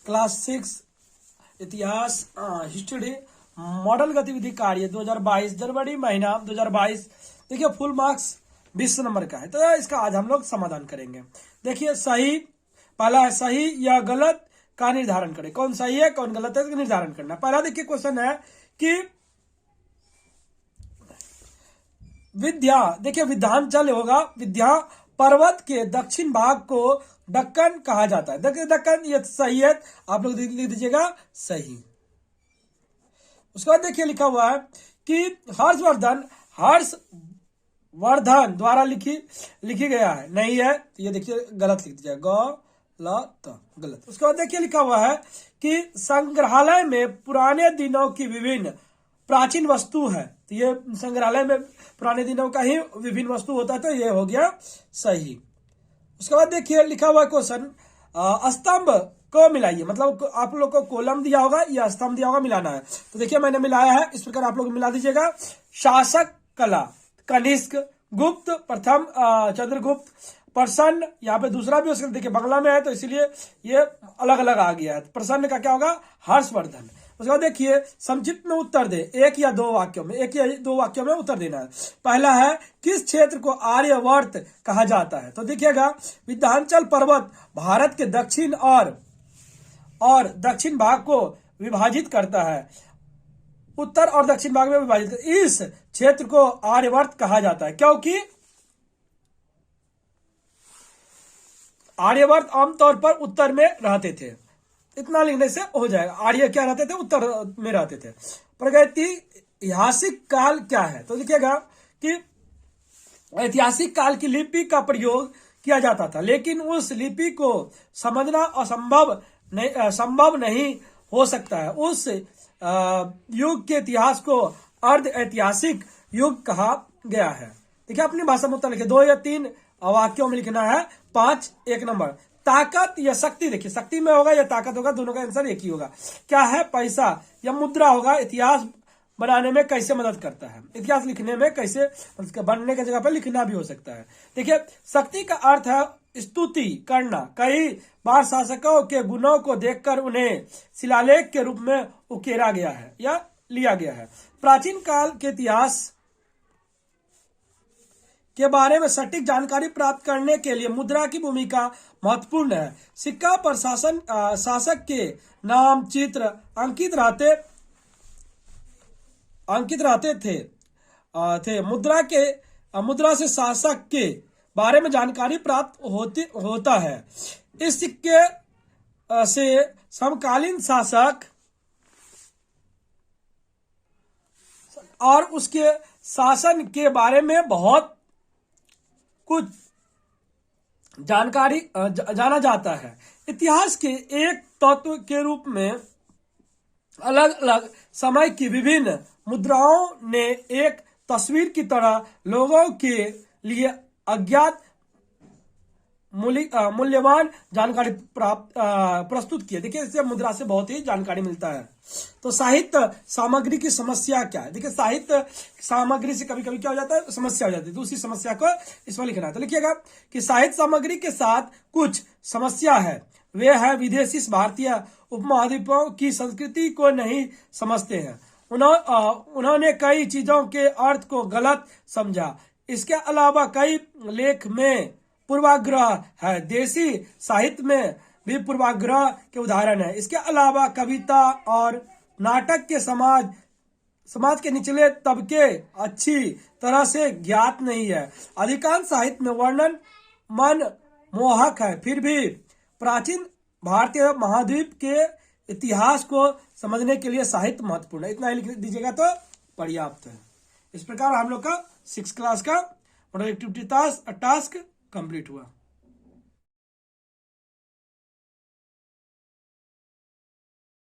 Class 6 इतिहास history model गतिविधि कार्य 2022 जनवरी महीना 2022। देखिए फुल मार्क्स 20 नंबर का है, तो इसका आज हम लोग समाधान करेंगे। देखिए सही, पहला है सही या गलत का निर्धारण करें। कौन सही है कौन गलत है इसका निर्धारण करना। पहला देखिए क्वेश्चन है कि विंध्या, देखिए विंध्याचल होगा, विंध्या पर्वत के दक्षिण भाग को दक्कन कहा जाता है। देखिए दक्कन, ये सही है, आप लोग लिख दीजिएगा सही। उसके बाद देखिए लिखा हुआ है कि हर्षवर्धन द्वारा लिखी गया है, नहीं है तो ये देखिए गलत लिख दीजिएगा, गलत। उसके बाद देखिए लिखा हुआ है कि संग्रहालय में पुराने दिनों की विभिन्न प्राचीन वस्तु है, तो ये संग्रहालय में पुराने दिनों का ही विभिन्न वस्तु होता है, तो ये हो गया सही। उसके बाद देखिए लिखा हुआ क्वेश्चन, स्तंभ को मिलाइए, मतलब आप लोग को कॉलम दिया होगा या स्तंभ दिया होगा, मिलाना है। तो देखिए मैंने मिलाया है, इस प्रकार आप लोग मिला दीजिएगा। शासक कला, कनिष्क, गुप्त, प्रथम चंद्रगुप्त, प्रसन्न, यहाँ पे दूसरा भी हो सकता है, देखिए बंगला में है तो इसीलिए ये अलग अलग आ गया है। प्रसन्न का क्या होगा, हर्षवर्धन। उसके बाद देखिए संक्षिप्त में उत्तर दे, एक या दो वाक्यों में उत्तर देना है। पहला है किस क्षेत्र को आर्यवर्त कहा जाता है, तो देखिएगा विंध्याचल पर्वत भारत के दक्षिण और दक्षिण भाग को विभाजित करता है, उत्तर और दक्षिण भाग में विभाजित। इस क्षेत्र को आर्यवर्त कहा जाता है क्योंकि आर्यवर्त आमतौर पर उत्तर में रहते थे। इतना लिखने से हो जाएगा। आर्य क्या रहते थे, उत्तर में रहते थे। प्रागैतिहासिक काल क्या है, तो देखिएगा कि ऐतिहासिक काल की लिपि का प्रयोग किया जाता था, लेकिन उस लिपि को समझना संभव नहीं हो सकता है। उस युग के इतिहास को अर्ध ऐतिहासिक युग कहा गया है। देखिए अपनी भाषा में उत्तर लिखे, 2 या 3 वाक्यों में लिखना है। 5 1 नंबर, ताकत या शक्ति, देखिए शक्ति में होगा या ताकत होगा, दोनों का आंसर एक ही होगा। क्या है, पैसा या मुद्रा होगा, इतिहास बनाने में कैसे मदद करता है, इतिहास लिखने में कैसे, बनने की जगह पर लिखना भी हो सकता है। देखिए शक्ति का अर्थ है स्तुति करना, कई बार शासकों के गुणों को देखकर उन्हें शिलालेख के रूप में उकेरा गया है या लिया गया है। प्राचीन काल के इतिहास के बारे में सटीक जानकारी प्राप्त करने के लिए मुद्रा की भूमिका महत्वपूर्ण है। सिक्का पर शासक के नाम चित्र अंकित रहते थे। मुद्रा से शासक के बारे में जानकारी प्राप्त होता है। इस सिक्के से समकालीन शासक और उसके शासन के बारे में बहुत कुछ जानकारी जाना जाता है। इतिहास के एक तत्व के रूप में अलग अलग समय की विभिन्न मुद्राओं ने एक तस्वीर की तरह लोगों के लिए अज्ञात मूल्यवान जानकारी प्रस्तुत किए। देखिए इससे मुद्रा से बहुत ही जानकारी मिलता है। तो साहित्य सामग्री की समस्या क्या है, देखिए साहित्य सामग्री से कभी कभी क्या हो जाता है, समस्या हो जाती है। दूसरी समस्या को इसमें लिखना है, तो लिखिएगा कि साहित्य सामग्री के साथ कुछ समस्या है। वे है विदेशी भारतीय उपमहाद्वीपों की संस्कृति को नहीं समझते हैं। उन्होंने कई चीजों के अर्थ को गलत समझा। इसके अलावा कई लेख में पूर्वाग्रह है। देसी साहित्य में भी पूर्वाग्रह के उदाहरण है। इसके अलावा कविता और नाटक के समाज के निचले तबके अच्छी तरह से ज्ञात नहीं है। अधिकांश साहित्य में वर्णन मनमोहक है। फिर भी प्राचीन भारतीय महाद्वीप के इतिहास को समझने के लिए साहित्य महत्वपूर्ण है। इतना ही लिख दीजिएगा तो पर्याप्त है। इस प्रकार हम लोग का 6th क्लास का मॉडल एक्टिविटी टास्क कंप्लीट हुआ।